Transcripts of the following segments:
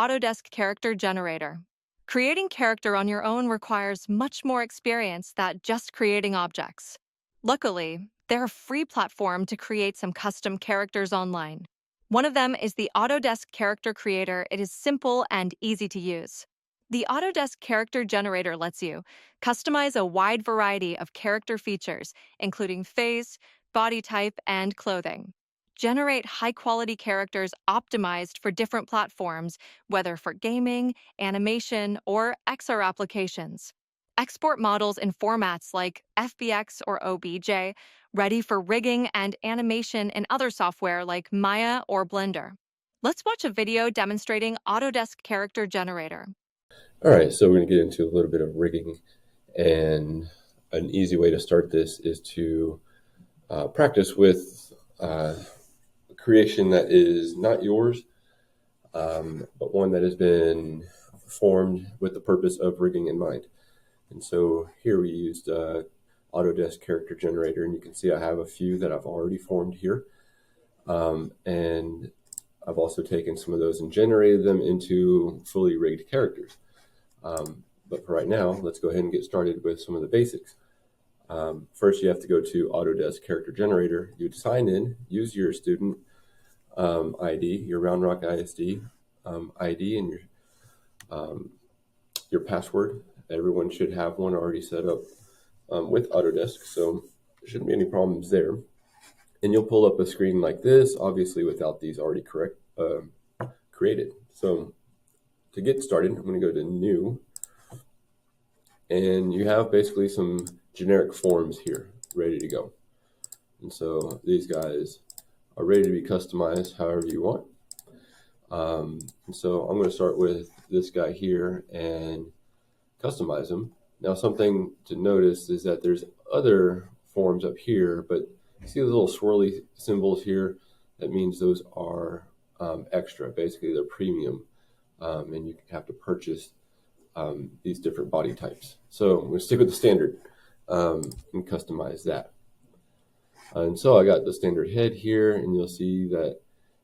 Autodesk Character Generator. Creating character on your own requires much more experience than just creating objects. Luckily, they're a free platform to create some custom characters online. One of them is the Autodesk Character Creator. It is simple and easy to use. The Autodesk Character Generator lets you customize a wide variety of character features, including face, body type, and clothing. Generate high-quality characters optimized for different platforms, whether for gaming, animation, or XR applications. Export models in formats like FBX or OBJ, ready for rigging and animation in other software like Maya or Blender. Let's watch a video demonstrating Autodesk Character Generator. All right, so we're going to get into a little bit of rigging, and an easy way to start this is to practice with a creation that is not yours, but one that has been formed with the purpose of rigging in mind. And so here we used Autodesk Character Generator, and you can see I have a few that I've already formed here. And I've also taken some of those and generated them into fully rigged characters. But for right now, let's go ahead and get started with some of the basics. First, you have to go to Autodesk Character Generator. You'd sign in, use your student ID, your Round Rock ISD ID, and your password. Everyone should have one already set up with Autodesk, so there shouldn't be any problems there. And you'll pull up a screen like this, obviously without these already created. So to get started, I'm going to go to New, and you have basically some generic forms here ready to go. And so these guys are ready to be customized however you want. And so I'm going to start with this guy here and customize them. Now, something to notice is that there's other forms up here, but you see the little swirly symbols here? That means those are extra. Basically, they're premium, and you have to purchase these different body types. So I'm going to stick with the standard and customize that. And so I got the standard head here, and you'll see that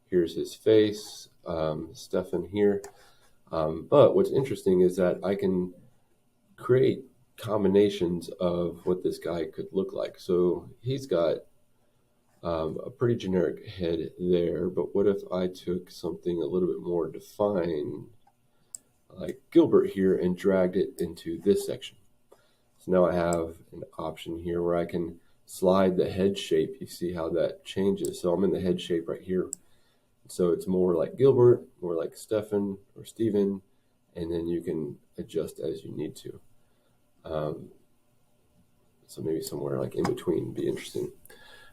here's his face, Stefan here. But what's interesting is that I can create combinations of what this guy could look like. So he's got a pretty generic head there, but what if I took something a little bit more defined, like Gilbert here, and dragged it into this section? So now I have an option here where I can slide the head shape. You see how that changes. So I'm in the head shape right here. So it's more like Gilbert, more like Stefan or Steven, and then you can adjust as you need to. So maybe somewhere like in between would be interesting.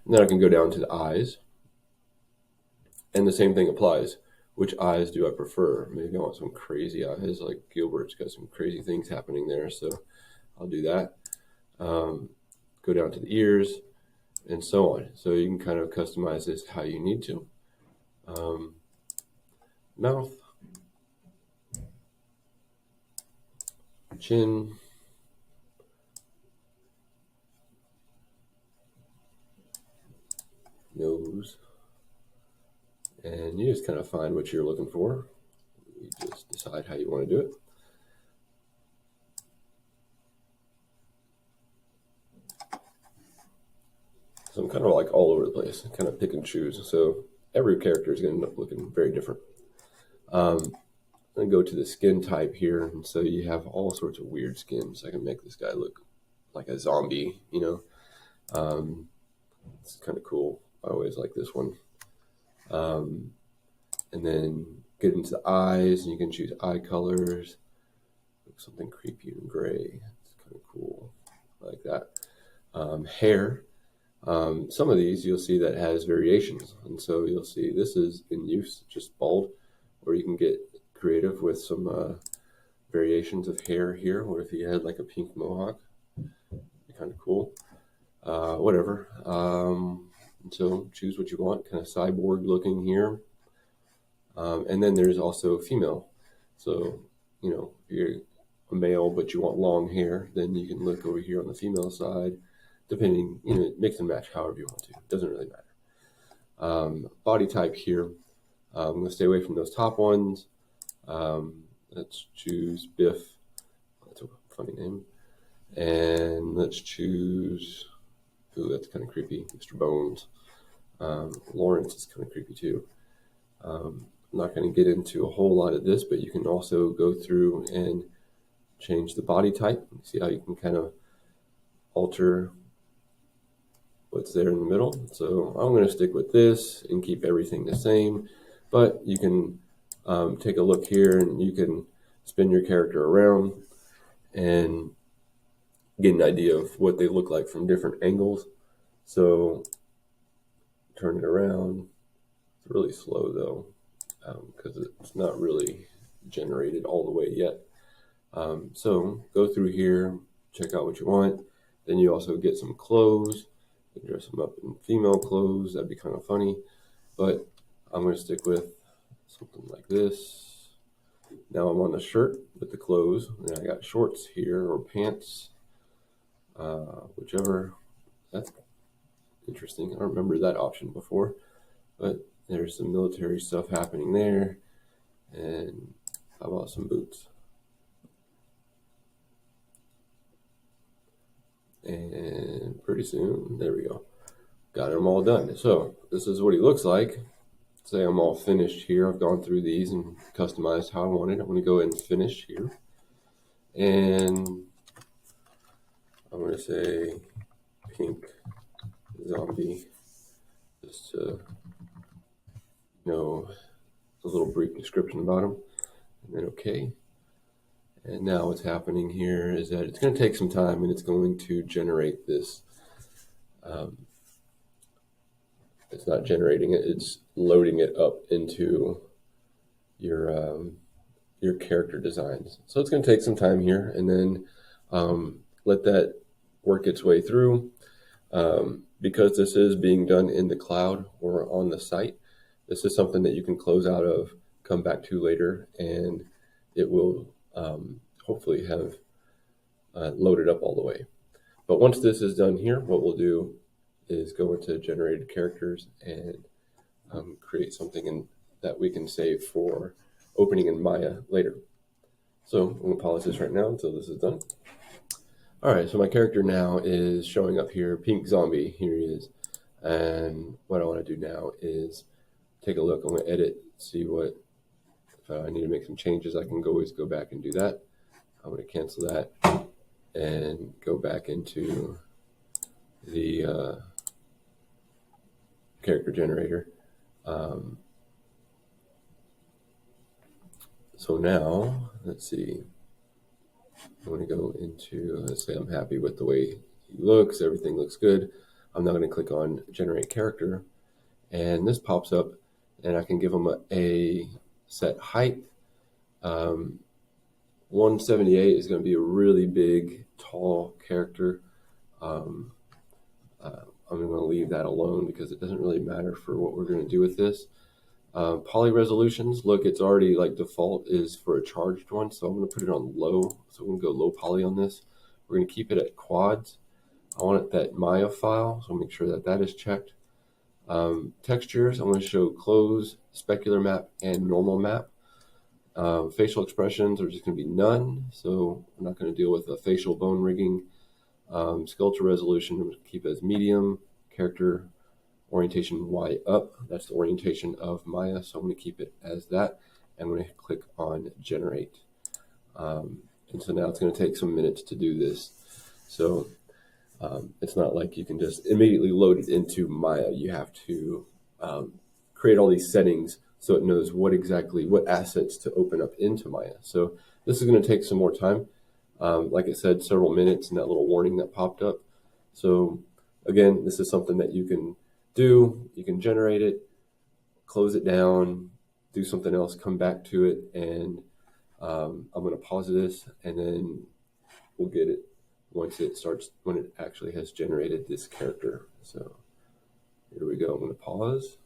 And then I can go down to the eyes, and the same thing applies. Which eyes do I prefer? Maybe I want some crazy eyes, like Gilbert's got some crazy things happening there, so I'll do that. Go down to the ears, and so on. So you can kind of customize this how you need to. Mouth, chin, nose, and you just kind of find what you're looking for. You just decide how you want to do it. So I'm kind of like all over the place, kind of pick and choose. So every character is going to end up looking very different. I'm going to go to the skin type here, and so you have all sorts of weird skins. I can make this guy look like a zombie, you know. It's kind of cool. I always like this one. And then get into the eyes, and you can choose eye colors. Something creepy and gray. It's kind of cool. I like that. Hair. Some of these you'll see that has variations, and so you'll see this is in use, just bald, or you can get creative with some variations of hair here. What if you had like a pink mohawk? Be kind of cool. Whatever. So choose what you want, kind of cyborg looking here. And then there's also female. So, you know, if you're a male but you want long hair, then you can look over here on the female side, depending, you know, mix and match however you want to. It doesn't really matter. Body type here, I'm going to stay away from those top ones. Let's choose Biff. That's a funny name. And let's choose, ooh, that's kind of creepy, Mr. Bones. Lawrence is kind of creepy too. I'm not going to get into a whole lot of this, but you can also go through and change the body type. See how you can kind of alter what's there in the middle. So I'm going to stick with this and keep everything the same, but you can take a look here and you can spin your character around and get an idea of what they look like from different angles. So turn it around. It's really slow though, because it's not really generated all the way yet. So go through here, check out what you want. Then you also get some clothes. You can dress them up in female clothes. That'd be kind of funny. But I'm going to stick with something like this. Now I'm on the shirt with the clothes. And I got shorts here or pants, whichever. That's interesting. I don't remember that option before. But there's some military stuff happening there. And how about some boots? And pretty soon, there we go. Got them all done. So this is what he looks like. Say I'm all finished here. I've gone through these and customized how I want it. I'm going to go ahead and finish here. And I'm going to say pink zombie. Just to know a little brief description about him. And then okay. And now what's happening here is that it's going to take some time and it's going to generate this. It's not generating it, it's loading it up into your character designs. So it's going to take some time here and then let that work its way through. Because this is being done in the cloud or on the site, this is something that you can close out of, come back to later, and it will hopefully have loaded up all the way. But once this is done here, what we'll do is go into generated characters and create something that we can save for opening in Maya later. So I'm going to pause this right now until this is done. All right, so my character now is showing up here, Pink Zombie. Here he is. And what I want to do now is take a look. I'm going to edit, see what, if I need to make some changes, I can always go back and do that. I'm going to cancel that and go back into the character generator. So now, let's see. I'm going to go into, let's say I'm happy with the way he looks. Everything looks good. I'm now going to click on Generate Character. And this pops up, and I can give him a set height. 178 is going to be a really big, tall character. I'm going to leave that alone because it doesn't really matter for what we're going to do with this. Poly resolutions, look, it's already like default is for a charged one, so I'm going to put it on low. So we're going to go low poly on this. We're going to keep it at quads. I want it that Maya file, so make sure that that is checked. Textures, I'm going to show close, specular map, and normal map. Facial expressions are just going to be none, so we're not going to deal with a facial bone rigging. Skeletal resolution, I'm going to keep as medium. Character orientation Y up, that's the orientation of Maya, so I'm going to keep it as that. I'm going to click on generate. And so now it's going to take some minutes to do this. So it's not like you can just immediately load it into Maya. You have to create all these settings so it knows what assets to open up into Maya. So this is going to take some more time. Like I said, several minutes and that little warning that popped up. So again, this is something that you can do. You can generate it, close it down, do something else, come back to it, and I'm going to pause this, and then we'll get it when it actually has generated this character. So here we go. I'm going to pause.